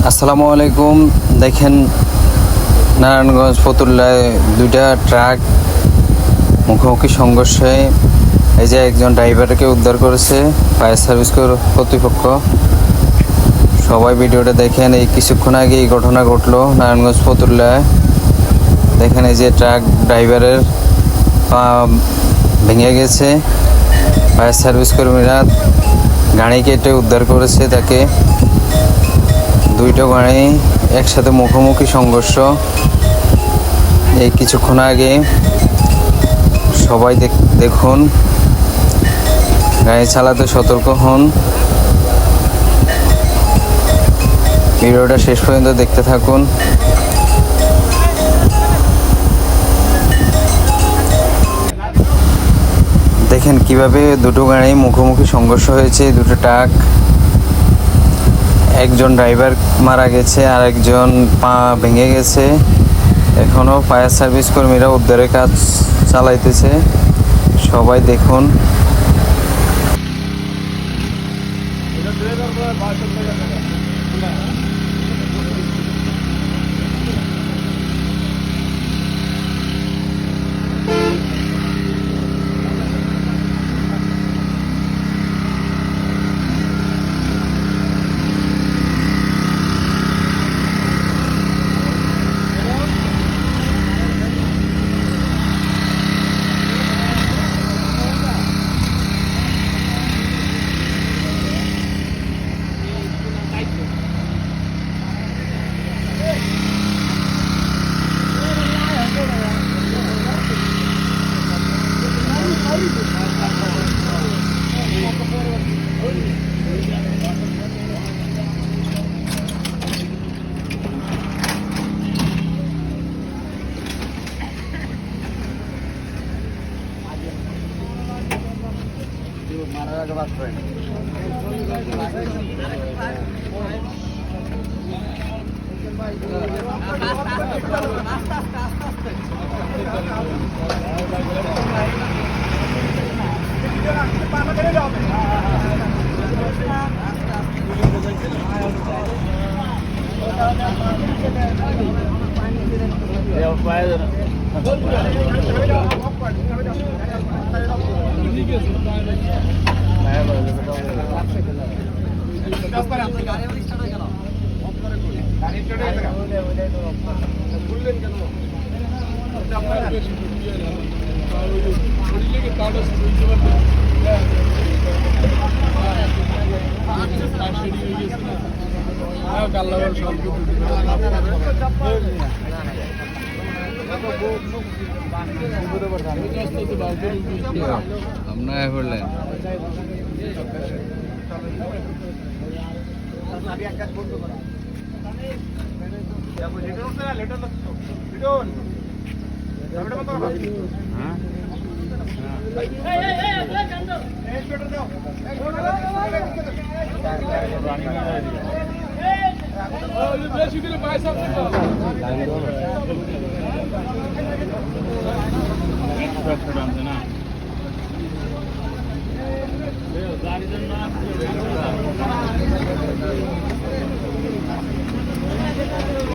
আসসালামু আলাইকুম। দেখেন নারায়ণগঞ্জ ফতুল্লায় দুইটা ট্রাক মুখোমুখি সংঘর্ষে এই যে একজন ড্রাইভারকে উদ্ধার করেছে ফায়ার সার্ভিস কর্তৃপক্ষ। সবাই ভিডিওটা দেখেন। এই কিছুক্ষণ আগে এই ঘটনা ঘটলো নারায়ণগঞ্জ ফতুল্লায়। দেখেন এই যে ট্রাক ড্রাইভারের পা ভেঙে গেছে। ফায়ার সার্ভিস কর্মীরা গাড়ি কেটে উদ্ধার করেছে তাকে। দুইটা গাড়ি একসাথে মুখোমুখি সংঘর্ষ এই কিছুক্ষণ আগে। সবাই দেখুন, গাড়ি চালাতে সতর্ক হন। ভিডিওটা শেষ পর্যন্ত দেখতে থাকুন। দেখেন কিভাবে দুটো গাড়ি মুখোমুখি সংঘর্ষ হয়েছে। দুটো ট্রাক, একজন ড্রাইভার মারা গেছে আর একজন পা ভেঙে গেছে। এখনও ফায়ার সার্ভিস কর্মীরা উদ্ধারের কাজ চালাইতেছে। সবাই দেখুন। আপনারা করলেন না